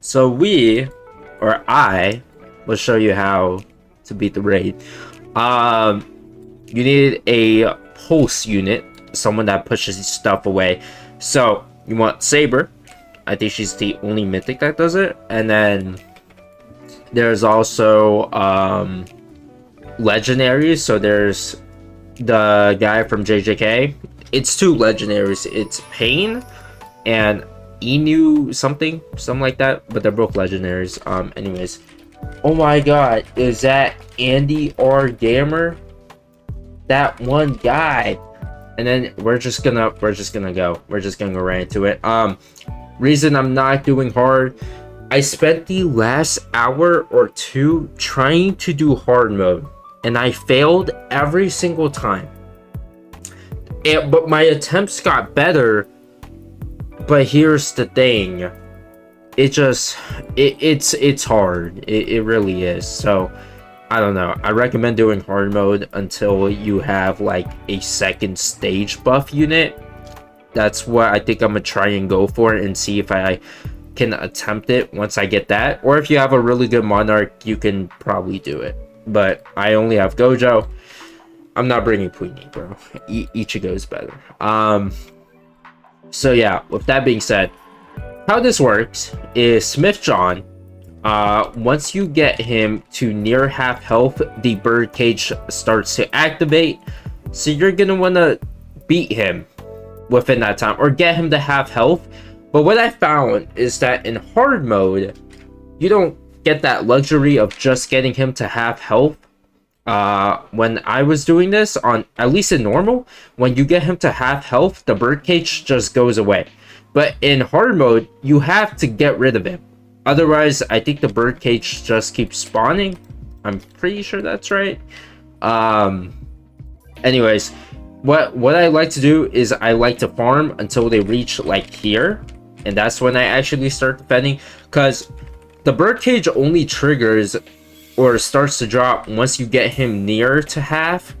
So I will show you how to beat the raid. You need a pulse unit, someone that pushes stuff away. So you want Saber. I think she's the only mythic that does it. And then there's also legendaries. So there's the guy from JJK. It's two legendaries. It's Pain and Inu something like that, but they're both legendaries. Anyways, oh my god, is that AndyAreGamer? That one guy. And then we're just gonna go right into it. Reason I'm not doing hard, I spent the last hour or two trying to do hard mode and I failed every single time. But my attempts got better. But here's the thing, it's hard. It really is. So I don't know. I recommend doing hard mode until you have like a second stage buff unit. That's what I think I'm gonna try and go for and see if I can attempt it once I get that. Or if you have a really good monarch, you can probably do it. But I only have Gojo. I'm not bringing Puini, bro. Ichigo is better. So yeah, with that being said, how this works is Smith John, once you get him to near half health, the birdcage starts to activate. So you're gonna want to beat him within that time or get him to half health. But what I found is that in hard mode, you don't get that luxury of just getting him to half health. When I was doing this on, at least in normal, when you get him to half health, the birdcage just goes away. But in hard mode, you have to get rid of him. Otherwise, I think the birdcage just keeps spawning. I'm pretty sure that's right. Anyways, what I like to do is I like to farm until they reach like here, and that's when I actually start defending, because the birdcage only triggers or starts to drop once you get him near to half.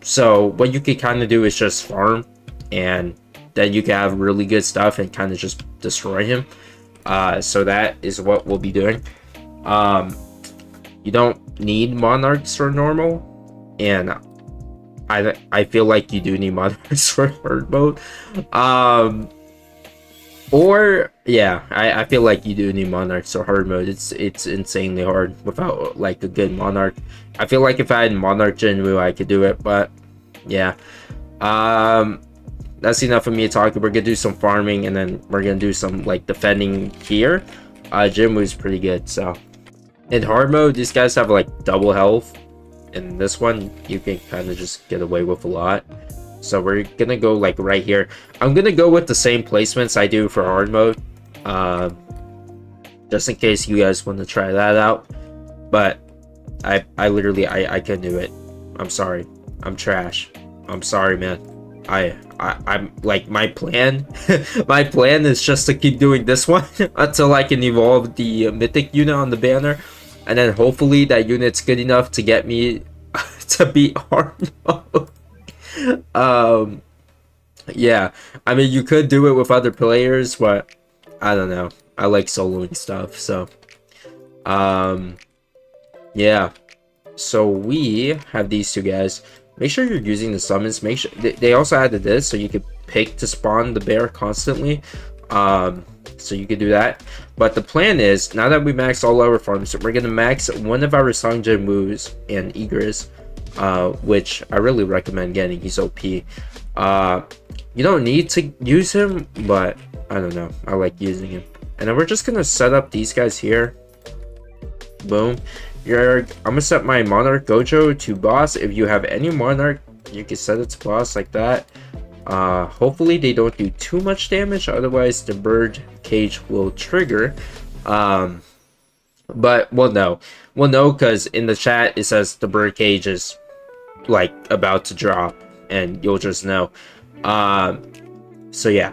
So what you can kind of do is just farm, and then you can have really good stuff and kind of just destroy him. So that is what we'll be doing. You don't need monarchs for normal, and I feel like you do need monarchs for hard mode. Or yeah, I feel like you do need monarchs or hard mode. It's insanely hard without like a good monarch. I feel like if I had monarch Jinwoo, I could do it, but yeah. That's enough of me talking. We're gonna do some farming and then we're gonna do some like defending here. Jinwoo's pretty good. So in hard mode, these guys have like double health. In this one, you can kind of just get away with a lot. So we're gonna go like right here. I'm gonna go with the same placements I do for hard mode, just in case you guys want to try that out. But I literally I can do it. I'm sorry, I'm trash. I'm sorry, man. I'm like, my plan my plan is just to keep doing this one until I can evolve the mythic unit on the banner, and then hopefully that unit's good enough to get me to beat hard mode. Yeah, I mean, you could do it with other players, but I don't know, I like soloing stuff. So yeah, so we have these two guys. Make sure you're using the summons. Make sure they also added this so you could pick to spawn the bear constantly, so you could do that. But the plan is, now that we maxed all our farms, we're gonna max one of our Sangjin moves and Egress, which I really recommend getting. He's OP. You don't need to use him, but I don't know, I like using him. And then we're just gonna set up these guys here. Boom. I'm gonna set my monarch Gojo to boss. If you have any monarch, you can set it to boss like that. Hopefully they don't do too much damage, otherwise the bird cage will trigger. But we'll know because in the chat it says the bird cage is like about to drop, and you'll just know. So yeah,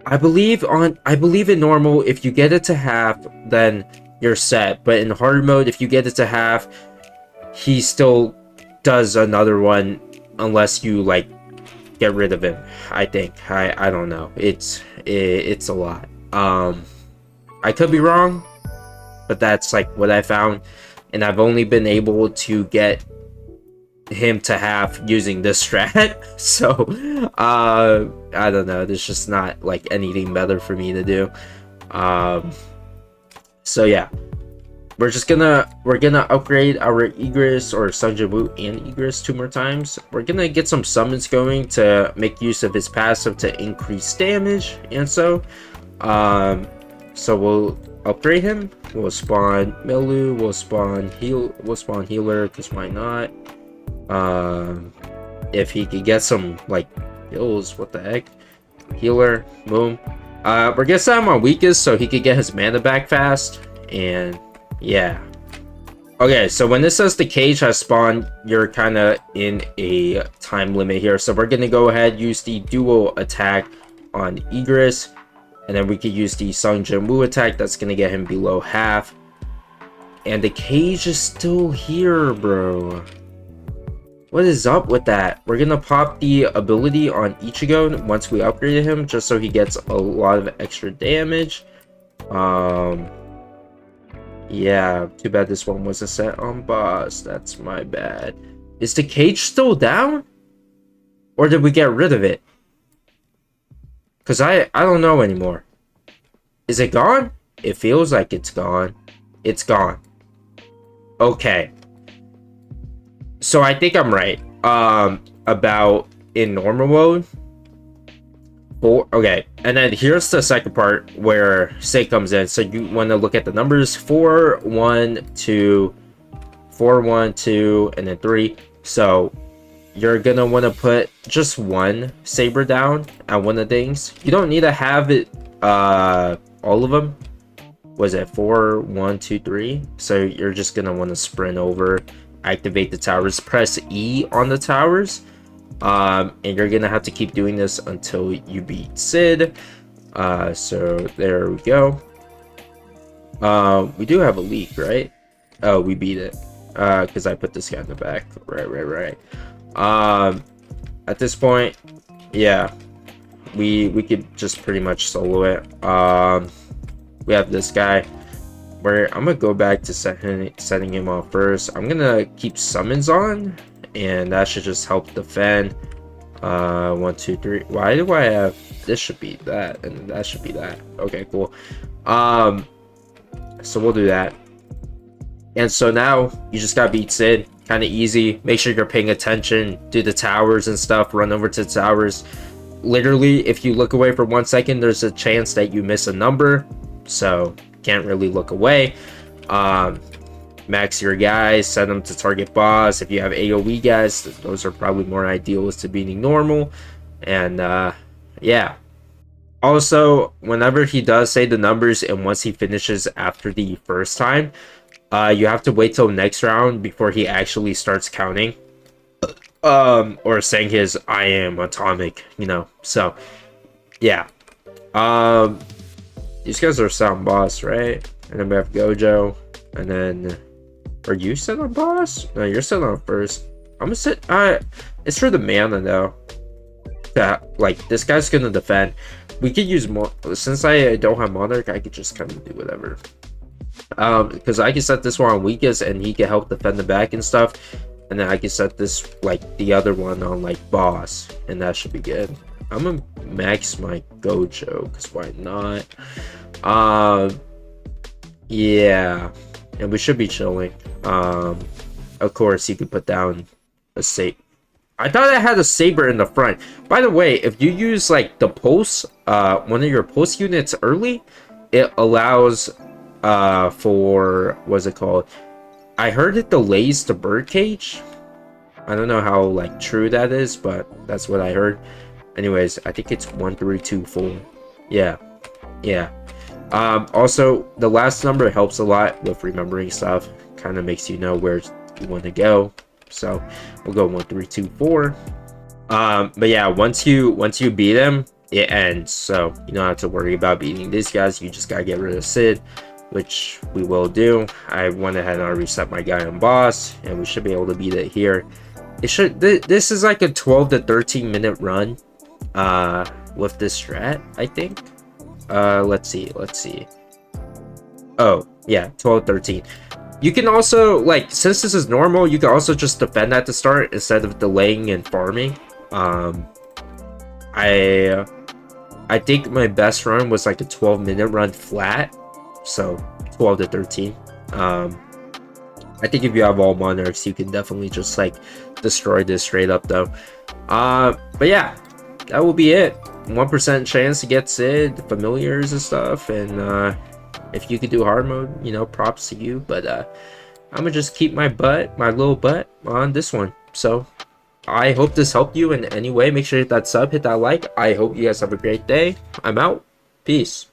I believe in normal, if you get it to half, then you're set. But in hard mode, if you get it to half, he still does another one unless you like get rid of him. I think I don't know, it's a lot. I could be wrong, but that's like what I found, and I've only been able to get him to half using this strat. So I don't know, there's just not like anything better for me to do. So yeah, we're gonna upgrade our Egress or Sunjabu and Egress 2 more times. We're gonna get some summons going to make use of his passive to increase damage, and so we'll upgrade him. We'll spawn Milu, we'll spawn healer, because why not? If he could get some like heals, what the heck? Healer, boom. We're gonna set him on weakest so he could get his mana back fast, and yeah. Okay, so when this says the cage has spawned, you're kind of in a time limit here. So we're gonna go ahead, use the dual attack on Egress, and then we could use the Sung Jin Woo attack. That's gonna get him below half, and the cage is still here, bro. What is up with that? We're gonna pop the ability on Ichigo once we upgraded him, just so he gets a lot of extra damage. Yeah, too bad this one wasn't set on boss. That's my bad. Is the cage still down? Or did we get rid of it? Because I don't know anymore. Is it gone? It feels like it's gone. It's gone. Okay. So I think I'm right. About in normal mode. Okay, and then here's the second part where Say comes in. So you want to look at the numbers 4, 1, 2, 4, 1, 2, and then 3. So you're gonna want to put just one saber down at one of the things. You don't need to have it all of them. Was it 4, 1, 2, 3? So you're just gonna want to sprint over, activate the towers, press E on the towers, and you're gonna have to keep doing this until you beat CID. So there we go. We do have a leak, right? Oh, we beat it because I put this guy in the back. Right. At this point, yeah, we could just pretty much solo it. We have this guy where I'm gonna go back to setting him off first. I'm gonna keep summons on, and that should just help defend. 1, 2, 3. Why do I have this? Should be that, and that should be that. Okay, cool. So we'll do that. And so now you just gotta beat CID. Kind of easy. Make sure you're paying attention. Do the towers and stuff. Run over to the towers. Literally, if you look away for 1 second, there's a chance that you miss a number. So can't really look away. Max your guys, set them to target boss. If you have AoE guys, those are probably more ideal as to beating normal. And yeah. Also, whenever he does say the numbers and once he finishes after the first time, you have to wait till next round before he actually starts counting. Or saying his I am atomic, you know. So yeah. These guys are sound boss, right? And then we have Gojo, and then are you set on boss? No, you're set on first. I'm gonna sit. It's for the mana though. Yeah, like this guy's gonna defend. We could use more since I don't have Monarch. I could just kind of do whatever. Because I can set this one on weakest, and he can help defend the back and stuff. And then I can set this like the other one on like boss, and that should be good. I'm gonna max my Gojo because why not? Yeah, and we should be chilling. Of course, you could put down a saber. I thought I had a saber in the front. By the way, if you use like the pulse, one of your pulse units early, it allows for what's it called? I heard it delays the birdcage. I don't know how like true that is, but that's what I heard. Anyways, I think it's 1, 3, 2, 4. Yeah. Also, the last number helps a lot with remembering stuff. Kind of makes you know where you want to go. So we'll go 1, 3, 2, 4. But yeah, once you beat him, it ends. So you don't have to worry about beating these guys. You just gotta get rid of CID, which we will do. I went ahead and I reset my guy on boss, and we should be able to beat it here. It should. This is like a 12 to 13 minute run. With this strat, I think. Let's see. Oh, yeah, 12, 13. You can also, like, since this is normal, you can also just defend at the start instead of delaying and farming. I I think my best run was like a 12-minute run flat, so 12 to 13. I think if you have all monarchs, you can definitely just like destroy this straight up though. But yeah, that will be it. 1% chance to get CID, familiars and stuff, and if you could do hard mode, you know, props to you. But I'm gonna just keep my little butt on this one. So I hope this helped you in any way. Make sure to hit that sub, hit that like. I hope you guys have a great day. I'm out. Peace.